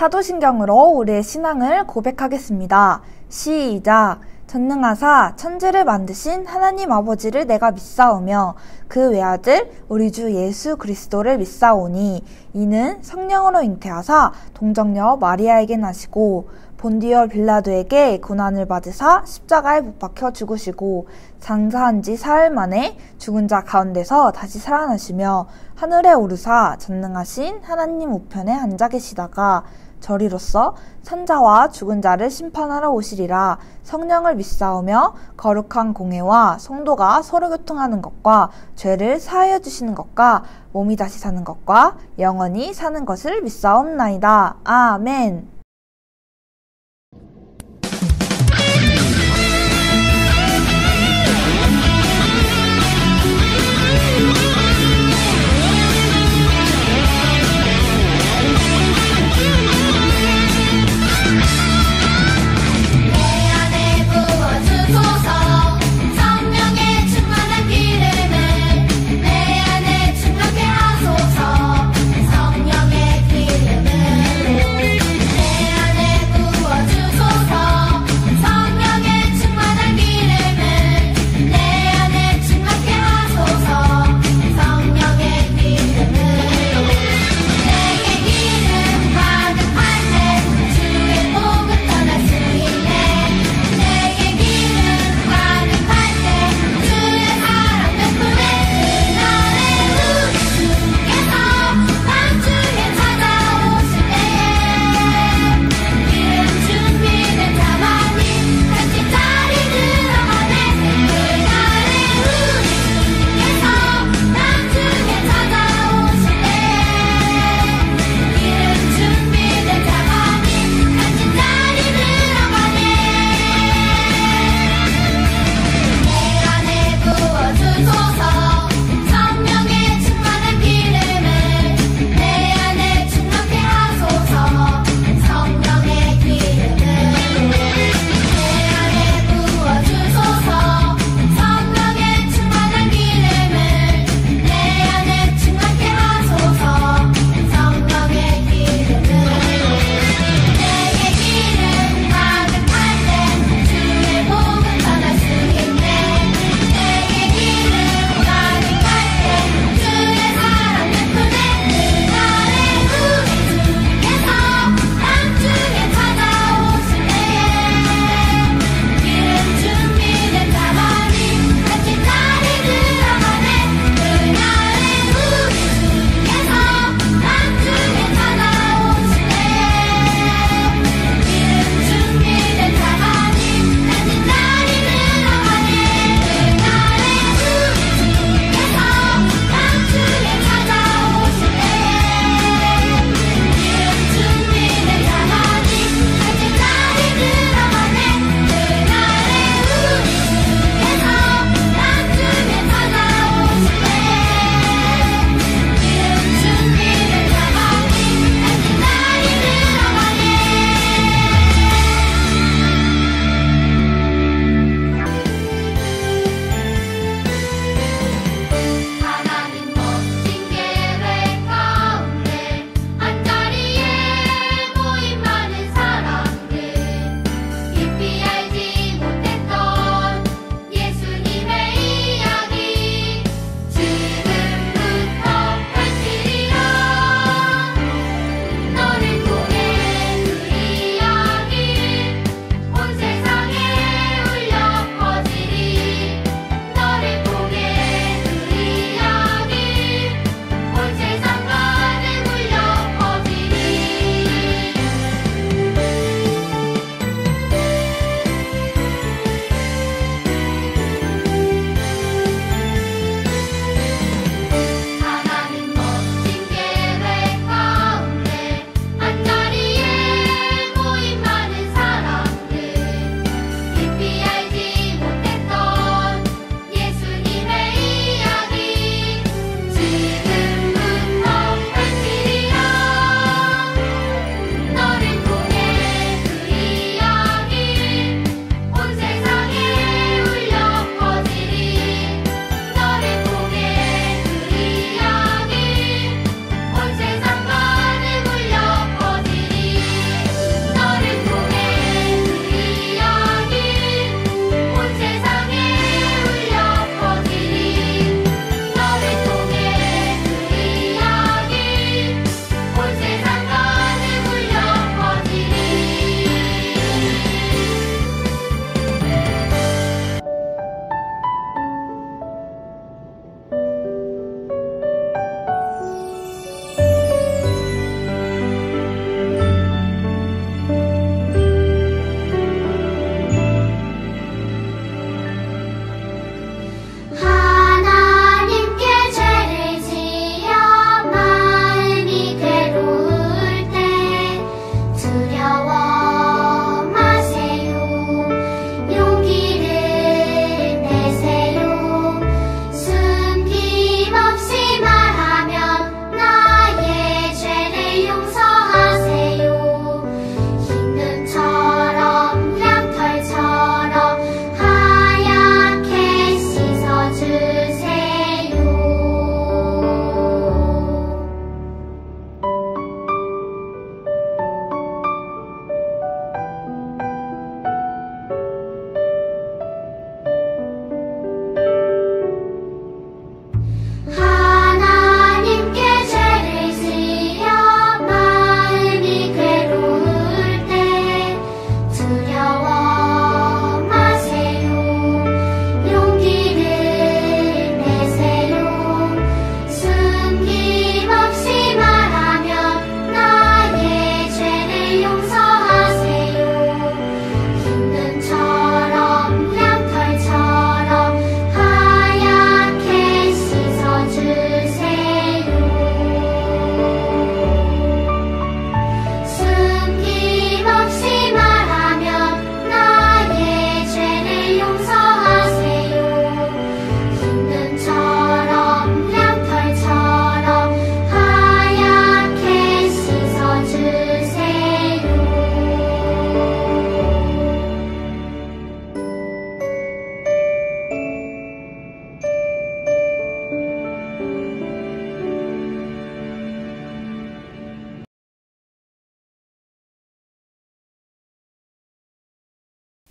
사도신경으로 우리의 신앙을 고백하겠습니다. 시작! 전능하사 천지를 만드신 하나님 아버지를 내가 믿사오며 그 외아들 우리 주 예수 그리스도를 믿사오니 이는 성령으로 잉태하사 동정녀 마리아에게 나시고 본디오 빌라도에게 고난을 받으사 십자가에 못 박혀 죽으시고 장사한 지 사흘 만에 죽은 자 가운데서 다시 살아나시며 하늘에 오르사 전능하신 하나님 우편에 앉아 계시다가 저리로서 산자와 죽은 자를 심판하러 오시리라. 성령을 믿사오며 거룩한 공회와 성도가 서로 교통하는 것과 죄를 사하여 주시는 것과 몸이 다시 사는 것과 영원히 사는 것을 믿사옵나이다. 아멘. 내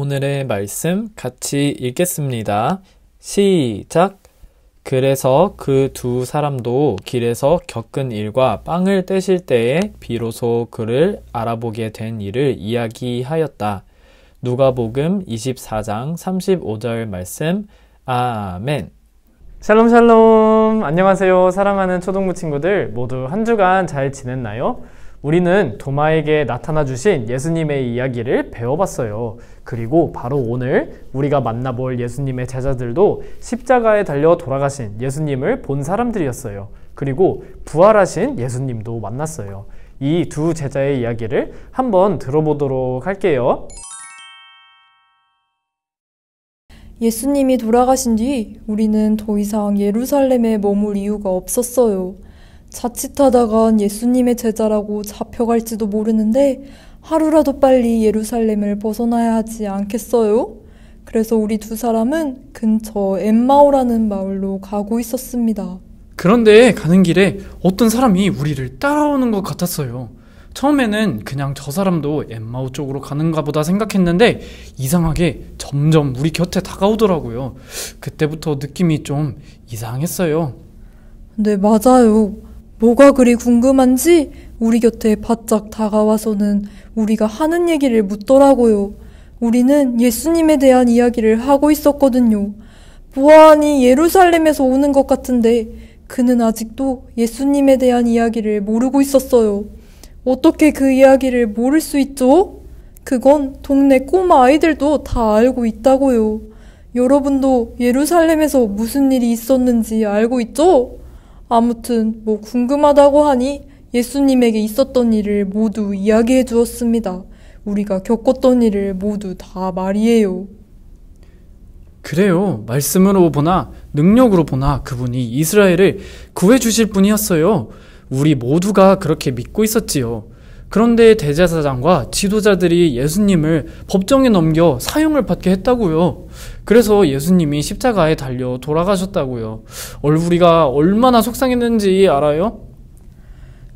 오늘의 말씀 같이 읽겠습니다. 시작! 그래서 그 두 사람도 길에서 겪은 일과 빵을 떼실 때에 비로소 그를 알아보게 된 일을 이야기하였다. 누가복음 24장 35절 말씀. 아멘. 샬롬 샬롬. 안녕하세요. 사랑하는 초등부 친구들, 모두 한 주간 잘 지냈나요? 우리는 도마에게 나타나 주신 예수님의 이야기를 배워봤어요. 그리고 바로 오늘 우리가 만나볼 예수님의 제자들도 십자가에 달려 돌아가신 예수님을 본 사람들이었어요. 그리고 부활하신 예수님도 만났어요. 이 두 제자의 이야기를 한번 들어보도록 할게요. 예수님이 돌아가신 뒤 우리는 더 이상 예루살렘에 머물 이유가 없었어요. 자칫하다간 예수님의 제자라고 잡혀갈지도 모르는데 하루라도 빨리 예루살렘을 벗어나야 하지 않겠어요? 그래서 우리 두 사람은 근처 엠마오라는 마을로 가고 있었습니다. 그런데 가는 길에 어떤 사람이 우리를 따라오는 것 같았어요. 처음에는 그냥 저 사람도 엠마오 쪽으로 가는가 보다 생각했는데 이상하게 점점 우리 곁에 다가오더라고요. 그때부터 느낌이 좀 이상했어요. 네, 맞아요. 뭐가 그리 궁금한지 우리 곁에 바짝 다가와서는 우리가 하는 얘기를 묻더라고요. 우리는 예수님에 대한 이야기를 하고 있었거든요. 보아하니 예루살렘에서 오는 것 같은데 그는 아직도 예수님에 대한 이야기를 모르고 있었어요. 어떻게 그 이야기를 모를 수 있죠? 그건 동네 꼬마 아이들도 다 알고 있다고요. 여러분도 예루살렘에서 무슨 일이 있었는지 알고 있죠? 아무튼 뭐 궁금하다고 하니 예수님에게 있었던 일을 모두 이야기해 주었습니다. 우리가 겪었던 일을 모두 다 말이에요. 그래요. 말씀으로 보나 능력으로 보나 그분이 이스라엘을 구해주실 분이었어요. 우리 모두가 그렇게 믿고 있었지요. 그런데 대제사장과 지도자들이 예수님을 법정에 넘겨 사형을 받게 했다고요. 그래서 예수님이 십자가에 달려 돌아가셨다고요. 우리가 얼마나 속상했는지 알아요?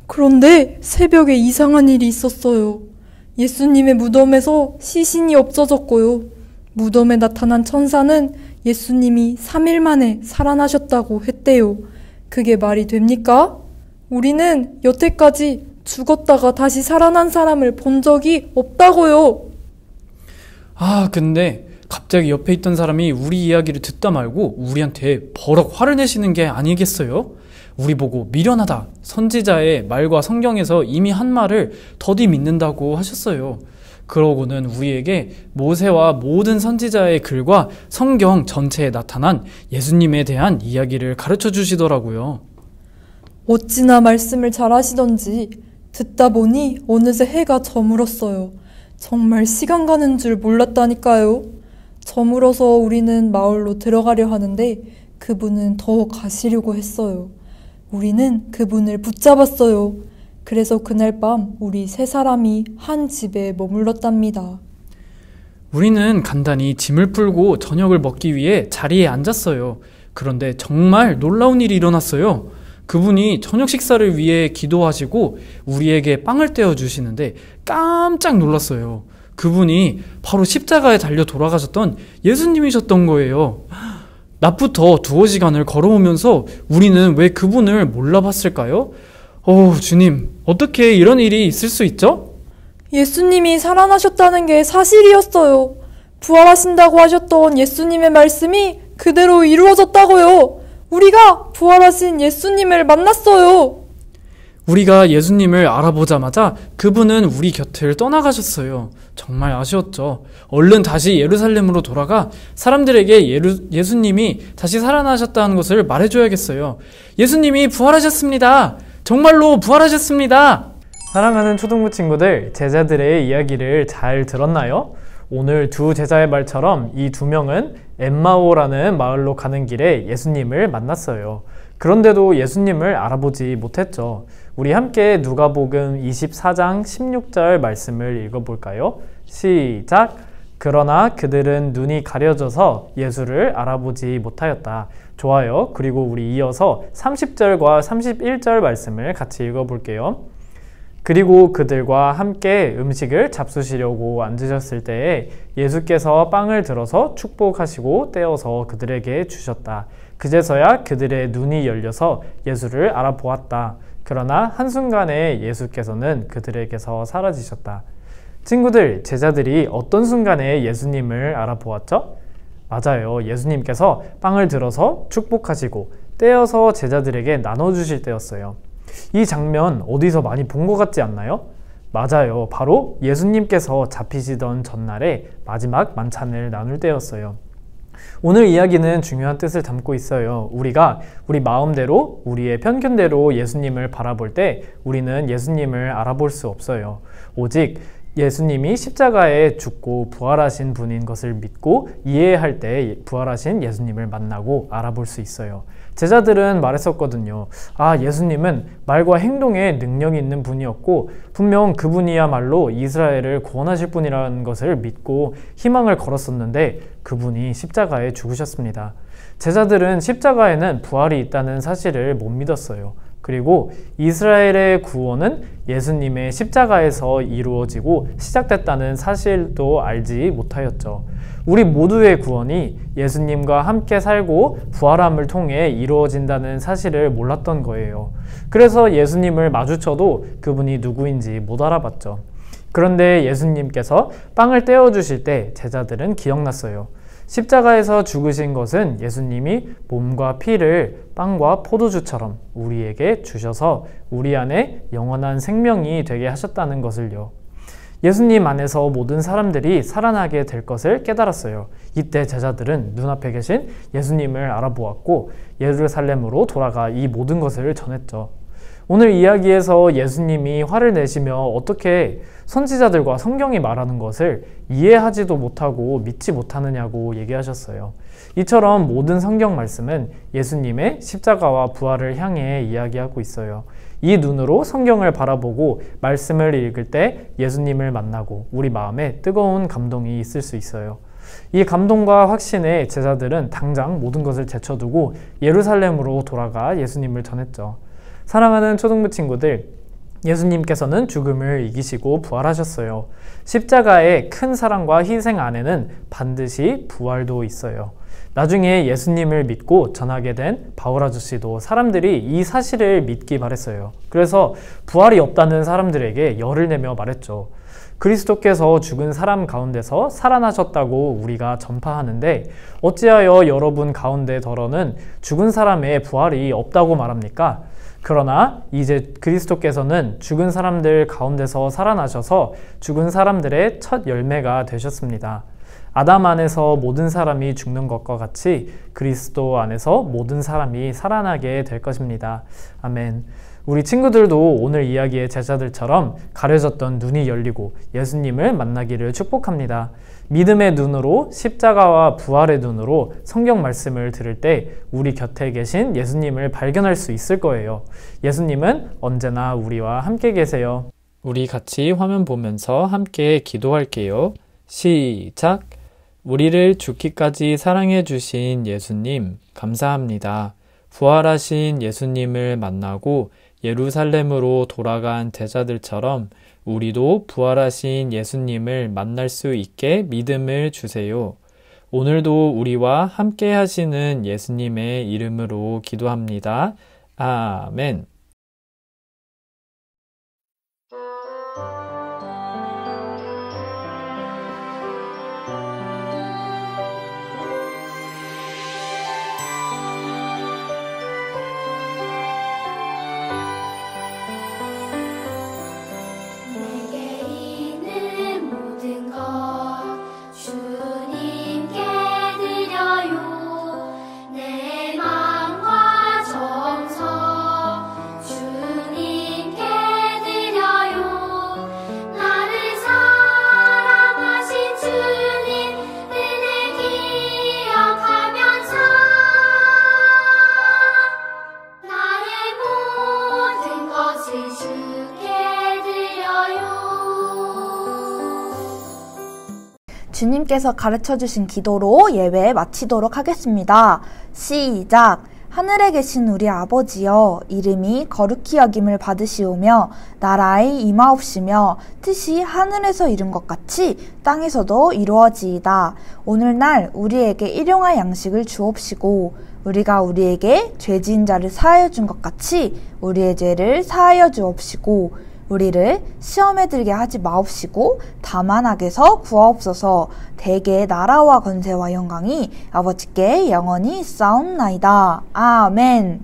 그런데 새벽에 이상한 일이 있었어요. 예수님의 무덤에서 시신이 없어졌고요. 무덤에 나타난 천사는 예수님이 3일 만에 살아나셨다고 했대요. 그게 말이 됩니까? 우리는 여태까지 죽었다가 다시 살아난 사람을 본 적이 없다고요. 근데 갑자기 옆에 있던 사람이 우리 이야기를 듣다 말고 우리한테 버럭 화를 내시는 게 아니겠어요? 우리 보고 미련하다, 선지자의 말과 성경에서 이미 한 말을 더디 믿는다고 하셨어요. 그러고는 우리에게 모세와 모든 선지자의 글과 성경 전체에 나타난 예수님에 대한 이야기를 가르쳐 주시더라고요. 어찌나 말씀을 잘 하시던지 듣다 보니 어느새 해가 저물었어요. 정말 시간 가는 줄 몰랐다니까요. 저물어서 우리는 마을로 들어가려 하는데 그분은 더 가시려고 했어요. 우리는 그분을 붙잡았어요. 그래서 그날 밤 우리 세 사람이 한 집에 머물렀답니다. 우리는 간단히 짐을 풀고 저녁을 먹기 위해 자리에 앉았어요. 그런데 정말 놀라운 일이 일어났어요. 그분이 저녁 식사를 위해 기도하시고 우리에게 빵을 떼어주시는데 깜짝 놀랐어요. 그분이 바로 십자가에 달려 돌아가셨던 예수님이셨던 거예요. 낮부터 두어 시간을 걸어오면서 우리는 왜 그분을 몰라봤을까요? 주님, 어떻게 이런 일이 있을 수 있죠? 예수님이 살아나셨다는 게 사실이었어요. 부활하신다고 하셨던 예수님의 말씀이 그대로 이루어졌다고요. 우리가 부활하신 예수님을 만났어요. 우리가 예수님을 알아보자마자 그분은 우리 곁을 떠나가셨어요. 정말 아쉬웠죠. 얼른 다시 예루살렘으로 돌아가 사람들에게 예수님이 다시 살아나셨다는 것을 말해줘야겠어요. 예수님이 부활하셨습니다. 정말로 부활하셨습니다. 사랑하는 초등부 친구들, 제자들의 이야기를 잘 들었나요? 오늘 두 제자의 말처럼 이 두 명은 엠마오라는 마을로 가는 길에 예수님을 만났어요. 그런데도 예수님을 알아보지 못했죠. 우리 함께 누가복음 24장 16절 말씀을 읽어볼까요? 시작! 그러나 그들은 눈이 가려져서 예수를 알아보지 못하였다. 좋아요. 그리고 우리 이어서 30절과 31절 말씀을 같이 읽어볼게요. 그리고 그들과 함께 음식을 잡수시려고 앉으셨을 때에 예수께서 빵을 들어서 축복하시고 떼어서 그들에게 주셨다. 그제서야 그들의 눈이 열려서 예수를 알아보았다. 그러나 한순간에 예수께서는 그들에게서 사라지셨다. 친구들, 제자들이 어떤 순간에 예수님을 알아보았죠? 맞아요. 예수님께서 빵을 들어서 축복하시고 떼어서 제자들에게 나눠주실 때였어요. 이 장면 어디서 많이 본 것 같지 않나요? 맞아요. 바로 예수님께서 잡히시던 전날에 마지막 만찬을 나눌 때였어요. 오늘 이야기는 중요한 뜻을 담고 있어요. 우리가 우리 마음대로, 우리의 편견대로 예수님을 바라볼 때 우리는 예수님을 알아볼 수 없어요. 오직 예수님이 십자가에 죽고 부활하신 분인 것을 믿고 이해할 때 부활하신 예수님을 만나고 알아볼 수 있어요. 제자들은 말했었거든요. 예수님은 말과 행동에 능력이 있는 분이었고 분명 그분이야말로 이스라엘을 구원하실 분이라는 것을 믿고 희망을 걸었었는데 그분이 십자가에 죽으셨습니다. 제자들은 십자가에는 부활이 있다는 사실을 못 믿었어요. 그리고 이스라엘의 구원은 예수님의 십자가에서 이루어지고 시작됐다는 사실도 알지 못하였죠. 우리 모두의 구원이 예수님과 함께 살고 부활함을 통해 이루어진다는 사실을 몰랐던 거예요. 그래서 예수님을 마주쳐도 그분이 누구인지 못 알아봤죠. 그런데 예수님께서 빵을 떼어주실 때 제자들은 기억났어요. 십자가에서 죽으신 것은 예수님이 몸과 피를 빵과 포도주처럼 우리에게 주셔서 우리 안에 영원한 생명이 되게 하셨다는 것을요. 예수님 안에서 모든 사람들이 살아나게 될 것을 깨달았어요. 이때 제자들은 눈앞에 계신 예수님을 알아보았고 예루살렘으로 돌아가 이 모든 것을 전했죠. 오늘 이야기에서 예수님이 화를 내시며 어떻게 선지자들과 성경이 말하는 것을 이해하지도 못하고 믿지 못하느냐고 얘기하셨어요. 이처럼 모든 성경 말씀은 예수님의 십자가와 부활을 향해 이야기하고 있어요. 이 눈으로 성경을 바라보고 말씀을 읽을 때 예수님을 만나고 우리 마음에 뜨거운 감동이 있을 수 있어요. 이 감동과 확신에 제자들은 당장 모든 것을 제쳐두고 예루살렘으로 돌아가 예수님을 전했죠. 사랑하는 초등부 친구들, 예수님께서는 죽음을 이기시고 부활하셨어요. 십자가의 큰 사랑과 희생 안에는 반드시 부활도 있어요. 나중에 예수님을 믿고 전하게 된 바울 아저씨도 사람들이 이 사실을 믿기 바랬어요. 그래서 부활이 없다는 사람들에게 열을 내며 말했죠. 그리스도께서 죽은 사람 가운데서 살아나셨다고 우리가 전파하는데 어찌하여 여러분 가운데더러는 죽은 사람의 부활이 없다고 말합니까? 그러나 이제 그리스도께서는 죽은 사람들 가운데서 살아나셔서 죽은 사람들의 첫 열매가 되셨습니다. 아담 안에서 모든 사람이 죽는 것과 같이 그리스도 안에서 모든 사람이 살아나게 될 것입니다. 아멘. 우리 친구들도 오늘 이야기의 제자들처럼 가려졌던 눈이 열리고 예수님을 만나기를 축복합니다. 믿음의 눈으로 십자가와 부활의 눈으로 성경 말씀을 들을 때 우리 곁에 계신 예수님을 발견할 수 있을 거예요. 예수님은 언제나 우리와 함께 계세요. 우리 같이 화면 보면서 함께 기도할게요. 시작! 우리를 죽기까지 사랑해 주신 예수님 감사합니다. 부활하신 예수님을 만나고 예루살렘으로 돌아간 제자들처럼 우리도 부활하신 예수님을 만날 수 있게 믿음을 주세요. 오늘도 우리와 함께 하시는 예수님의 이름으로 기도합니다. 아멘. 주님께서 가르쳐주신 기도로 예배 마치도록 하겠습니다. 시작! 하늘에 계신 우리 아버지여, 이름이 거룩히 여김을 받으시오며 나라의 임하옵시며 뜻이 하늘에서 이룬 것 같이 땅에서도 이루어지이다. 오늘날 우리에게 일용할 양식을 주옵시고 우리가 우리에게 죄 지은 자를 사하여 준 것 같이 우리의 죄를 사하여 주옵시고 우리를 시험에 들게 하지 마옵시고 다만 악에서 구하옵소서. 대개 나라와 권세와 영광이 아버지께 영원히 있사옵나이다. 아멘.